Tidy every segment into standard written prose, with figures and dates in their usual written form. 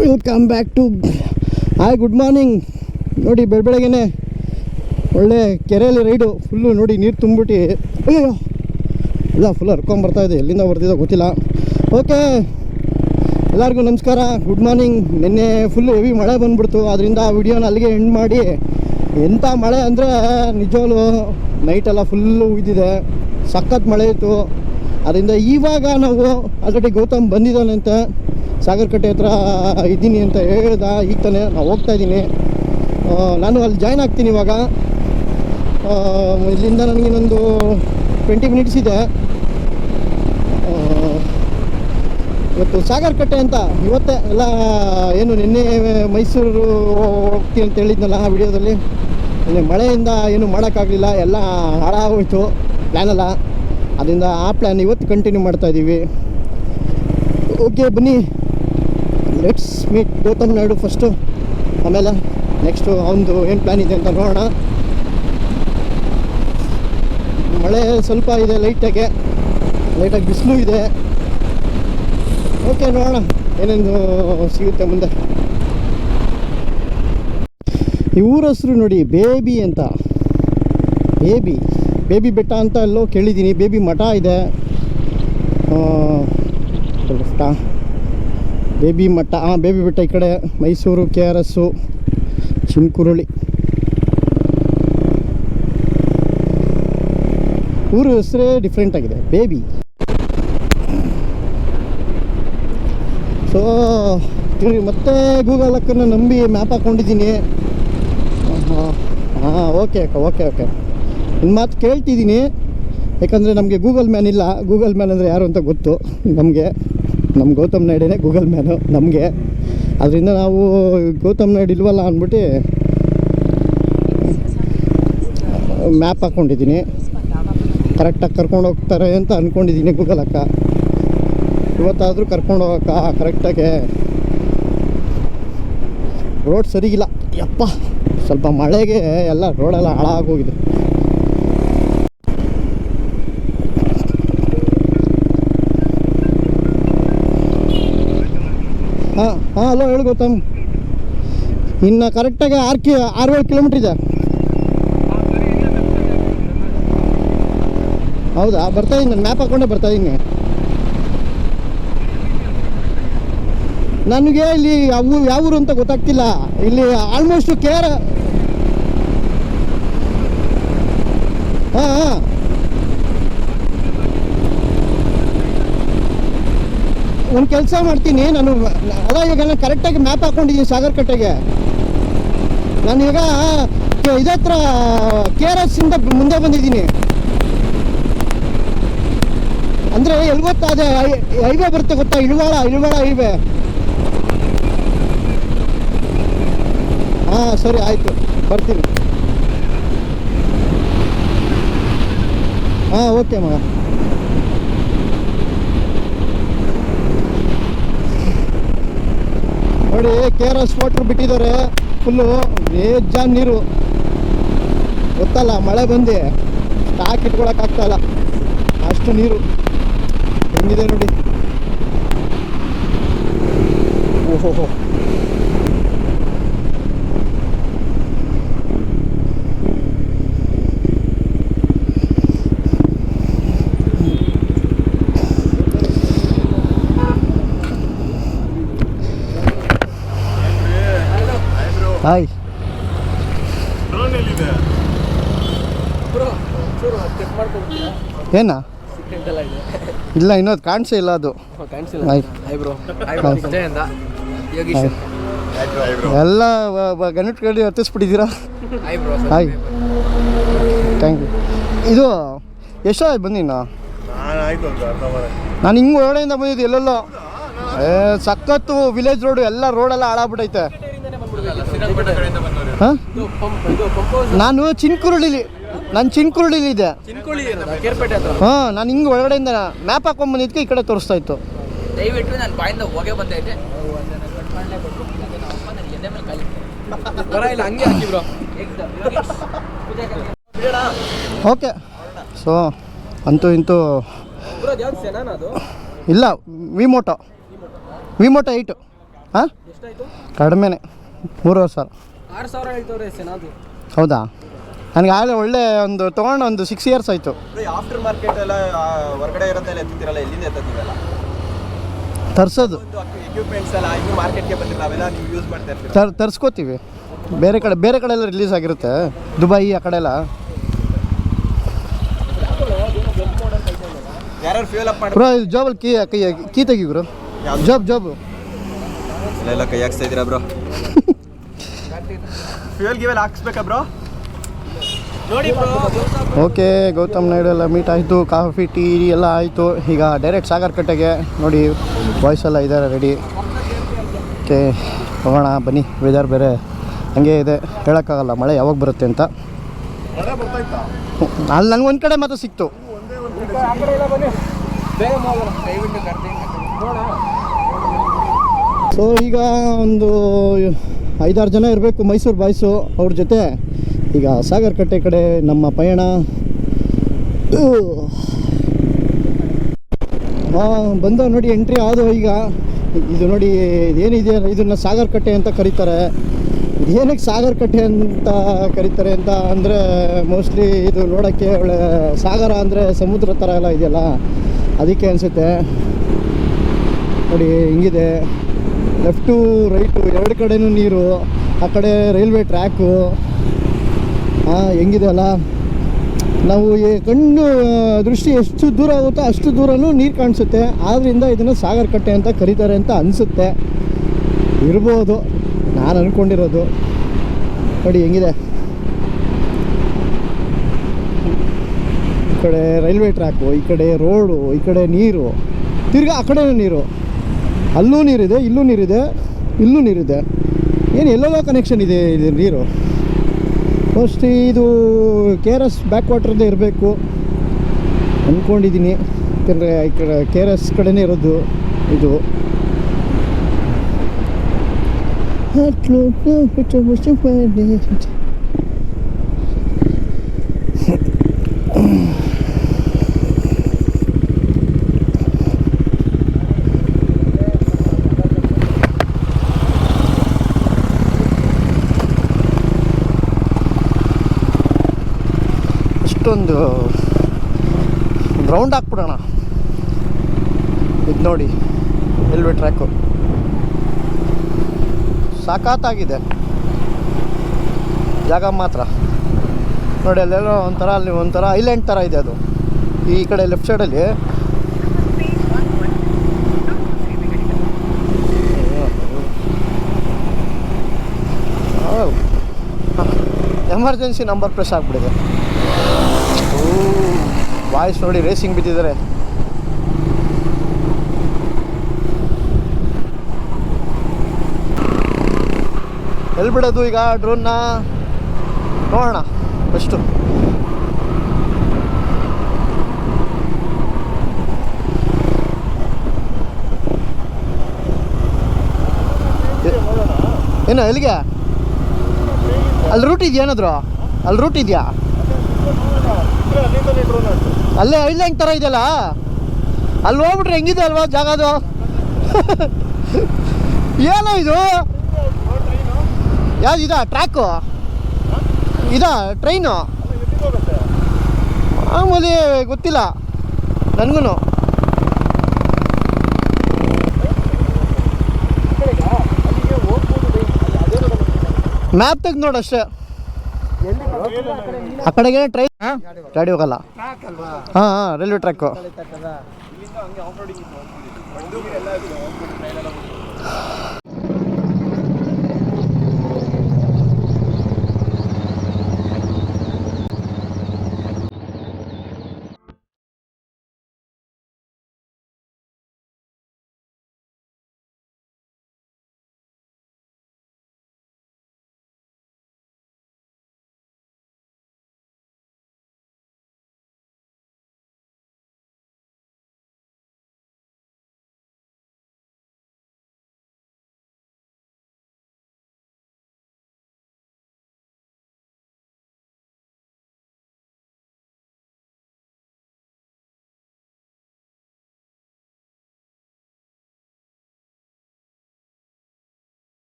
Welcome back to hi good morning. ನೋಡಿ ಬೆಳಗ್ಗೆನೆ ಒಳ್ಳೆ ಕೆರೆಯಲ್ಲಿ ರೈಡು ಫುಲ್ಲು ನೋಡಿ ನೀರು ತುಂಬಿಟ್ಟು ಅಯ್ಯೋ ಇಲ್ಲ ಫುಲ್ ಹರ್ಕೊಂಬರ್ತಾಯಿದೆ, ಎಲ್ಲಿಂದ ಬರ್ತಿದ್ದೋ ಗೊತ್ತಿಲ್ಲ. ಓಕೆ ಎಲ್ಲರಿಗೂ ನಮಸ್ಕಾರ, ಗುಡ್ ಮಾರ್ನಿಂಗ್. ನಿನ್ನೆ ಫುಲ್ಲು ಹೆವಿ ಮಳೆ ಬಂದುಬಿಡ್ತು, ಅದರಿಂದ ಆ ವಿಡಿಯೋನ ಅಲ್ಲಿಗೆ ಎಂಡ್ ಮಾಡಿ. ಎಂಥ ಮಳೆ ಅಂದರೆ ನಿಜವಾಗ್ಲೂ ನೈಟೆಲ್ಲ ಫುಲ್ಲು ಉಯ್ದಿದೆ, ಸಖತ್ ಮಳೆ ಇತ್ತು. ಅದರಿಂದ ಇವಾಗ ನಾವು ಆಲ್ರೆಡಿ ಗೌತಮ್ ಬಂದಿದ್ದಾನಂತೆ, ಸಾಗರಕಟ್ಟೆ ಹತ್ರ ಇದ್ದೀನಿ ಅಂತ ಹೇಳ್ದ. ಈಗ ತಾನೇ ನಾವು ಹೋಗ್ತಾಯಿದ್ದೀನಿ, ನಾನು ಅಲ್ಲಿ ಜಾಯ್ನ್ ಆಗ್ತೀನಿ ಇವಾಗ. ಇಲ್ಲಿಂದ ನನಗಿನ್ನೊಂದು 20 ಮಿನಿಟ್ಸ್ ಇದೆ. ಇವತ್ತು ಸಾಗರಕಟ್ಟೆ ಅಂತ ಇವತ್ತೇ ಎಲ್ಲ ಏನು ನಿನ್ನೆ ಮೈಸೂರು ಹೋಗ್ತೀನಿ ಅಂತ ಹೇಳಿದ್ನಲ್ಲ ಆ ವಿಡಿಯೋದಲ್ಲಿ. ನಿನ್ನೆ ಮಳೆಯಿಂದ ಏನು ಮಾಡೋಕ್ಕಾಗಲಿಲ್ಲ, ಎಲ್ಲ ಹಾಳಾಗೋಯ್ತು ಪ್ಲ್ಯಾನೆಲ್ಲ. ಅದರಿಂದ ಆ ಪ್ಲ್ಯಾನ್ ಇವತ್ತು ಕಂಟಿನ್ಯೂ ಮಾಡ್ತಾಯಿದ್ದೀವಿ. ಓಕೆ ಬನ್ನಿ, let's meet Gautam Naidu first, ಆಮೇಲೆ ನೆಕ್ಸ್ಟು ಅವನದು ಏನು ಪ್ಲ್ಯಾನ್ ಇದೆ ಅಂತ ನೋಡೋಣ. ಮಳೆ ಸ್ವಲ್ಪ ಇದೆ, ಲೈಟಾಗಿ ಬಿಸಿಲು ಇದೆ. ಓಕೆ ನೋಡೋಣ ಏನೇನು ಸಿಗುತ್ತೆ ಮುಂದೆ. ಈ ಊರ ಹೆಸರು ನೋಡಿ ಬೇಬಿ ಅಂತ, ಬೇಬಿ ಬೆಟ್ಟ ಅಂತ ಎಲ್ಲೋ ಕೇಳಿದ್ದೀನಿ. ಬೇಬಿ ಮಠ ಇದೆ, ಬೇಬಿ ಮಠ, ಬೇಬಿ ಬೆಟ್ಟ ಈ ಕಡೆ. ಮೈಸೂರು KRS, ಚಿನ್ಕುರುಳಿ ಊರು ಹೆಸರೇ ಡಿಫ್ರೆಂಟ್ ಆಗಿದೆ, ಬೇಬಿ. ಸೊ ಮತ್ತೆ ಗೂಗಲ್ ಅಕ್ಕನ್ನು ನಂಬಿ ಮ್ಯಾಪ್ ಹಾಕ್ಕೊಂಡಿದ್ದೀನಿ. ಓಕೆ ಇನ್ನು ಮಾತು ಕೇಳ್ತಿದ್ದೀನಿ, ಯಾಕಂದರೆ ನಮಗೆ ಗೂಗಲ್ ಮ್ಯಾನ್ ಇಲ್ಲ. ಗೂಗಲ್ ಮ್ಯಾನ್ ಅಂದರೆ ಯಾರು ಅಂತ ಗೊತ್ತು ನಮಗೆ, ನಮ್ಮ ಗೌತಮ್ ನಾಯ್ಡೇ ಗೂಗಲ್ ಮ್ಯಾನು ನಮಗೆ. ಅದರಿಂದ ನಾವು ಗೌತಮ್ ನಾಯ್ಡು ಇಲ್ವಲ್ಲ ಅಂದ್ಬಿಟ್ಟು ಮ್ಯಾಪ್ ಹಾಕ್ಕೊಂಡಿದ್ದೀನಿ. ಕರೆಕ್ಟಾಗಿ ಕರ್ಕೊಂಡು ಹೋಗ್ತಾರೆ ಅಂತ ಅಂದ್ಕೊಂಡಿದ್ದೀನಿ ಗೂಗಲ್ ಅಕ್ಕ. ಇವತ್ತಾದರೂ ಕರ್ಕೊಂಡು ಹೋಗಕ್ಕ ಕರೆಕ್ಟಾಗೆ. ರೋಡ್ ಸರಿಗಿಲ್ಲ ಯಪ್ಪ, ಸ್ವಲ್ಪ ಮಳೆಗೆ ಎಲ್ಲ ರೋಡೆಲ್ಲ ಹಾಳಾಗೋಗಿದೆ. ಹಾಂ ಹಲೋ ಹೇಳಿ ಗೌತಮ್. ಇನ್ನು ಕರೆಕ್ಟಾಗಿ 6-7 ಕಿಲೋಮೀಟ್ರ್ ಇದೆ. ಹೌದಾ, ಬರ್ತಾಯಿದ್ದೀನಿ, ನಾನು ಮ್ಯಾಪ್ ಹಾಕ್ಕೊಂಡೆ ಬರ್ತಾಯಿದ್ದೀನಿ. ನನಗೆ ಇಲ್ಲಿ ಯಾವ ಊರು ಅಂತ ಗೊತ್ತಾಗ್ತಿಲ್ಲ. ಇಲ್ಲಿ ಆಲ್ಮೋಸ್ಟು ಹಾಂ ಒಂದು ಕೆಲಸ ಮಾಡ್ತೀನಿ ನಾನು. ಅದ ಈಗ ನಾನು ಕರೆಕ್ಟಾಗಿ ಮ್ಯಾಪ್ ಹಾಕ್ಕೊಂಡಿದ್ದೀನಿ ಸಾಗರಕಟ್ಟೆಗೆ. ನಾನು ಈಗ ಇದತ್ರ KRS ಇಂದ ಮುಂದೆ ಬಂದಿದ್ದೀನಿ. ಅಂದರೆ ಎಲ್ಲಿ ಗೊತ್ತಾ, ಅದೇ ಹೈವೇ ಬರುತ್ತೆ ಗೊತ್ತಾ, ಇಳವಾಳ ಹೈವೇ. ಹಾಂ ಸರಿ ಆಯಿತು, ಬರ್ತೀನಿ. ಹಾಂ ಓಕೆ ಮಗ. ನೋಡಿ KRS ವಾಟ್ರ್ ಬಿಟ್ಟಿದ್ದಾರೆ, ಫುಲ್ಲು ಬೇಜಾನ್ ನೀರು ಗೊತ್ತಲ್ಲ. ಮಳೆ ಬಂದು ಸ್ಟಾಕ್ ಇಟ್ಕೊಳಕ್ಕಾಗ್ತಾಯಿಲ್ಲ, ಅಷ್ಟು ನೀರು ಹೆಂಗಿದೆ ನೋಡಿ. ಓಹೋ ಹಾಯ್. ಏನ ಇಲ್ಲ, ಇನ್ನೊಂದು ಕಾಣಿಸೇ ಇಲ್ಲ ಅದು. ಎಲ್ಲ ಗಣಿಟ್ ಕಡೆ ಹತ್ತಿಸ್ಬಿಟ್ಟಿದ್ದೀರಾ. Hi, thank you. ಇದು ಎಷ್ಟೋ ಆಯ್ತು ಬಂದಿ? ನಾನು ಹಿಂಗೆ ಹೊರಡೆಯಿಂದ ಬಂದಿದ್ದು, ಎಲ್ಲೆಲ್ಲೋ ಸಖತ್ತು ವಿಲೇಜ್ ರೋಡು, ಎಲ್ಲ ರೋಡೆಲ್ಲ ಹಾಳಾಗ್ಬಿಟ್ಟೈತೆ. ಹಾಂ, ನಾನು ಚಿನ್ಕುರುಳಿಲಿ ಇದೆ. ಹಾಂ, ನಾನು ಹಿಂಗೆ ಒಳಗಡೆಯಿಂದ ಮ್ಯಾಪ್ ಹಾಕೊಂಡು ಬಂದಿದ್ದಕ್ಕೆ ಈ ಕಡೆ ತೋರಿಸ್ತಾ ಇತ್ತು. ದಯವಿಟ್ಟು ನಾನು ಬಾಯಿಂದ ಹೋಗೇ ಬಂದೈತೆ. ಓಕೆ, ಸೊ ಅಂತೂ ಇಂತೂ ಇಲ್ಲ, ವಿಮೋಟೋ. ವಿಮೋಟೋ 8 ಹಾಂ ಎಷ್ಟಾಯ್ತು? ಕಡಿಮೆನೆ 3,500. 6,000 ಹೇಳ್ತವ್ರೆ ಸೆನಾದು. ಹೌದಾ? ನನಗೆ ಆಗಲೇ ಒಳ್ಳೆ ಒಂದು ತೊಗೊಂಡು ಒಂದು 6 ಇಯರ್ಸ್ ಆಯಿತು. ಆಫ್ಟರ್ ಮಾರ್ಕೆಟ್ ಎಲ್ಲ ಹೊರಗಡೆ ಇರೋದೆಲ್ಲ ಎತ್ತಿರಲ್ಲ, ಎಲ್ಲಿಂದ ಎತ್ತಿರಲ್ಲ ತರಿಸೋದು ಎಕ್ವಿಪ್ಮೆಂಟ್ಸ್ ಎಲ್ಲ ಇನ್ನು ಮಾರ್ಕೆಟ್ಗೆ ಬಂದಿಲ್ಲ, ಅವೆಲ್ಲ ನೀವು ಯೂಸ್ ಮಾಡ್ತಾ ಇರ್ತೀರ. ತರಿಸ್ಕೋತೀವಿ. ಬೇರೆ ಕಡೆ ಎಲ್ಲ ರಿಲೀಸ್ ಆಗಿರುತ್ತೆ, ದುಬೈ ಆ ಕಡೆ ಎಲ್ಲ. ಯಾರು ಫ್ಯೂಲ್ ಅಪ್ ಮಾಡಿ ಬ್ರೋ ಇದು ಜಾಬಲ್ಲಿ ಕೀ ತೆಗಿ ಗುರು. ಜಾಬು ಎಲ್ಲ ಕೈ ಹಾಕ್ಸ್ತಾ ಇದ್ದೀರಾ ಬ್ರೋ? ಫ್ಯೂಯಲ್ ಗಿವೆಲ್ ಹಾಕ್ಸ್ಬೇಕಾ ಬ್ರೋ? ನೋಡಿ ಬ್ರೋ, ಓಕೆ, ಗೌತಮ್ ನಾಯ್ಡು ಎಲ್ಲ ಮೀಟ್ ಆಯಿತು, ಕಾಫಿ ಟೀ ಎಲ್ಲ ಆಯಿತು. ಈಗ ಡೈರೆಕ್ಟ್ ಸಾಗರಕಟ್ಟೆಗೆ ನೋಡಿ, ಬಾಯ್ಸ್ ಎಲ್ಲ ಇದ್ದಾರೆ ರೆಡಿ. ಓಕೆ, ಹೋಗೋಣ ಬನ್ನಿ. ವೆದರ್ ಬೇರೆ ಹಂಗೆ ಇದೆ, ಹೇಳೋಕ್ಕಾಗಲ್ಲ ಮಳೆ ಯಾವಾಗ ಬರುತ್ತೆ ಅಂತ. ಅಲ್ಲಿ ನನಗೆ ಒಂದು ಕಡೆ ಮಾತ್ರ ಸಿಕ್ತು. ಆ ಕಡೆ ಎಲ್ಲ ಬನ್ನಿ, ಬೇಗ ಹೋಗೋಣ. ದಯವಿಟ್ಟು ಕರ್ತೀನಿ ನೋಡೋಣ. ಸೊ ಈಗ ಒಂದು 5-6 ಜನ ಇರಬೇಕು ಮೈಸೂರು ಬಾಯ್ಸು, ಅವ್ರ ಜೊತೆ ಈಗ ಸಾಗರಕಟ್ಟೆ ಕಡೆ ನಮ್ಮ ಪಯಣ. ಬಂದ ನೋಡಿ, ಎಂಟ್ರಿ ಆದವು. ಈಗ ಇದು ನೋಡಿ, ಇದೇನಿದೆ ಇದನ್ನು ಸಾಗರಕಟ್ಟೆ ಅಂತ ಕರೀತಾರೆ. ಇದೇನಕ್ಕೆ ಸಾಗರಕಟ್ಟೆ ಅಂತ ಕರೀತಾರೆ ಅಂತ ಅಂದರೆ, ಮೋಸ್ಟ್ಲಿ ಇದು ನೋಡೋಕ್ಕೆ ಒಳ್ಳೆ ಸಾಗರ ಅಂದರೆ ಸಮುದ್ರ ಥರ ಎಲ್ಲ ಇದೆಯಲ್ಲ, ಅದಕ್ಕೆ ಅನಿಸುತ್ತೆ. ನೋಡಿ ಹಿಂಗಿದೆ, ಲೆಫ್ಟು ರೈಟು 2 ಕಡೆನೂ ನೀರು, ಆ ಕಡೆ ರೈಲ್ವೆ ಟ್ರ್ಯಾಕು. ಹೆಂಗಿದೆ ಅಲ್ಲ, ನಾವು ಕಣ್ಣು ದೃಷ್ಟಿ ಎಷ್ಟು ದೂರ ಆಗುತ್ತೋ ಅಷ್ಟು ದೂರನೂ ನೀರು ಕಾಣಿಸುತ್ತೆ. ಆದ್ದರಿಂದ ಇದನ್ನು ಸಾಗರಕಟ್ಟೆ ಅಂತ ಕರೀತಾರೆ ಅಂತ ಅನಿಸುತ್ತೆ, ಇರ್ಬೋದು, ನಾನು ಅಂದ್ಕೊಂಡಿರೋದು. ನೋಡಿ ಹೆಂಗಿದೆ, ಈ ಕಡೆ ರೈಲ್ವೆ ಟ್ರ್ಯಾಕು, ಈ ಕಡೆ ರೋಡು, ಈ ಕಡೆ ನೀರು, ತಿರ್ಗಾ ಆ ಕಡೆನೂ ನೀರು, ಅಲ್ಲೂ ನೀರಿದೆ, ಇಲ್ಲೂ ನೀರಿದೆ, ಇಲ್ಲೂ ನೀರಿದೆ. ಏನು ಎಲ್ಲೆಲ್ಲೋ ಕನೆಕ್ಷನ್ ಇದೆ ಇದು ನೀರು. ಮೋಸ್ಟ್ಲಿ ಇದು KRS ಬ್ಯಾಕ್ ವಾಟ್ರದ್ದೇ ಇರಬೇಕು ಅಂದ್ಕೊಂಡಿದ್ದೀನಿ. ಯಾಕಂದರೆ ಈ ಕಡೆ KRS ಕಡೆನೇ ಇರೋದು ಇದು. ಇಷ್ಟೊಂದು ಗ್ರೌಂಡ್ ಹಾಕ್ಬಿಡೋಣ. ಇದು ನೋಡಿ ರೈಲ್ವೆ ಟ್ರ್ಯಾಕು ಸಾಕಾತಾಗಿದೆ, ಜಾಗ ಮಾತ್ರ ನೋಡಿ. ಅಲ್ಲೆಲ್ಲೋ ಒಂಥರ, ಅಲ್ಲಿ ಒಂಥರ ಐಲ್ಯಾಂಡ್ ಥರ ಇದೆ ಅದು. ಈ ಕಡೆ ಲೆಫ್ಟ್ ಸೈಡಲ್ಲಿ ಎಮರ್ಜೆನ್ಸಿ ನಂಬರ್ ಪ್ರೆಸ್ ಆಗಿಬಿಟ್ಟಿದೆ. ವಾಯ್ಸ್ ನೋಡಿ, ರೇಸಿಂಗ್ ಬಿದ್ದಿದ್ದಾರೆ. ಎಲ್ಲಿ ಬಿಡೋದು ಈಗ ಡ್ರೋನ್ನ? ನೋಡೋಣ ಫಸ್ಟು. ಏನು ಎಲ್ಲಿಗೆ? ಅಲ್ಲಿ ರೂಟ್ ಇದೆಯಾ ಏನಾದರೂ? ಅಲ್ಲಿ ರೂಟ್ ಇದೆಯಾ? ಅಲ್ಲೇ ಐಲ್ಯಾಂಡ್ ಥರ ಇದೆಯಲ್ಲ, ಅಲ್ಲಿ ಹೋಗ್ಬಿಟ್ರೆ ಹೆಂಗಿದೆ ಅಲ್ವಾ ಜಾಗ ಅದು? ಏನೋ ಇದು? ಯಾವ್ದು ಇದಾ ಟ್ರ್ಯಾಕು? ಇದಾ ಟ್ರೈನು? ಮಾಮೂಲಿ ಗೊತ್ತಿಲ್ಲ ನನಗೂ. ಮ್ಯಾಪ್ ತೆಗ್ದು ನೋಡು ಅಷ್ಟೇ. ಆ ಕಡೆಗೆ ಟ್ರೈನ್ ಗಾಡಿ ಹೋಗಲ್ಲ. ಹಾಂ ರೈಲ್ವೆ ಟ್ರ್ಯಾಕು.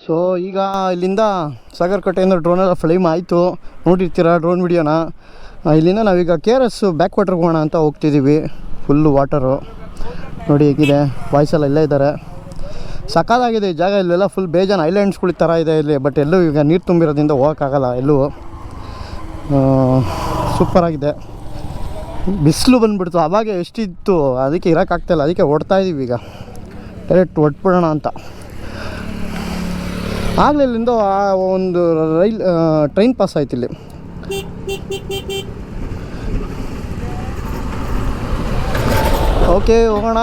ಸೊ ಈಗ ಇಲ್ಲಿಂದ ಸಾಗರಕಟ್ಟೆಯಿಂದ ಡ್ರೋನೆಲ್ಲ ಫ್ಲೈಮ್ ಆಯಿತು, ನೋಡಿರ್ತೀರ ಡ್ರೋನ್ ವಿಡಿಯೋನ. ಇಲ್ಲಿಂದ ನಾವೀಗ KRS ಬ್ಯಾಕ್ ವಾಟರ್ಗೆ ಹೋಗೋಣ ಅಂತ ಹೋಗ್ತಿದ್ದೀವಿ. ಫುಲ್ಲು ವಾಟರು ನೋಡಿ ಹೇಗಿದೆ, ಬಾಯ್ಸೆಲ್ಲ ಇಲ್ಲೇ ಇದ್ದಾರೆ. ಸಕ್ಕತ್ತಾಗಿದೆ ಈ ಜಾಗ. ಇಲ್ಲೆಲ್ಲ ಫುಲ್ ಬೇಜಾನ್ ಐಲ್ಯಾಂಡ್ಸ್ಗಳ ಥರ ಇದೆ ಇಲ್ಲಿ. ಬಟ್ ಎಲ್ಲೂ ಈಗ ನೀರು ತುಂಬಿರೋದ್ರಿಂದ ಹೋಗೋಕ್ಕಾಗಲ್ಲ ಎಲ್ಲೂ. ಸೂಪರಾಗಿದೆ. ಬಿಸಿಲು ಬಂದುಬಿಡ್ತು, ಆವಾಗ ಎಷ್ಟಿತ್ತು, ಅದಕ್ಕೆ ಇರೋಕ್ಕಾಗ್ತಾಯಿಲ್ಲ. ಅದಕ್ಕೆ ಓಡ್ತಾಯಿದ್ದೀವಿ ಈಗ, ಡೈರೆಕ್ಟ್ ಹೊಟ್ಬಿಡೋಣ ಅಂತ. ಆಗಲೇ ಇಲ್ಲಿಂದ ಒಂದು ಟ್ರೈನ್ ಪಾಸ್ ಆಯ್ತು ಇಲ್ಲಿ. ಓಕೆ ಹೋಗೋಣ.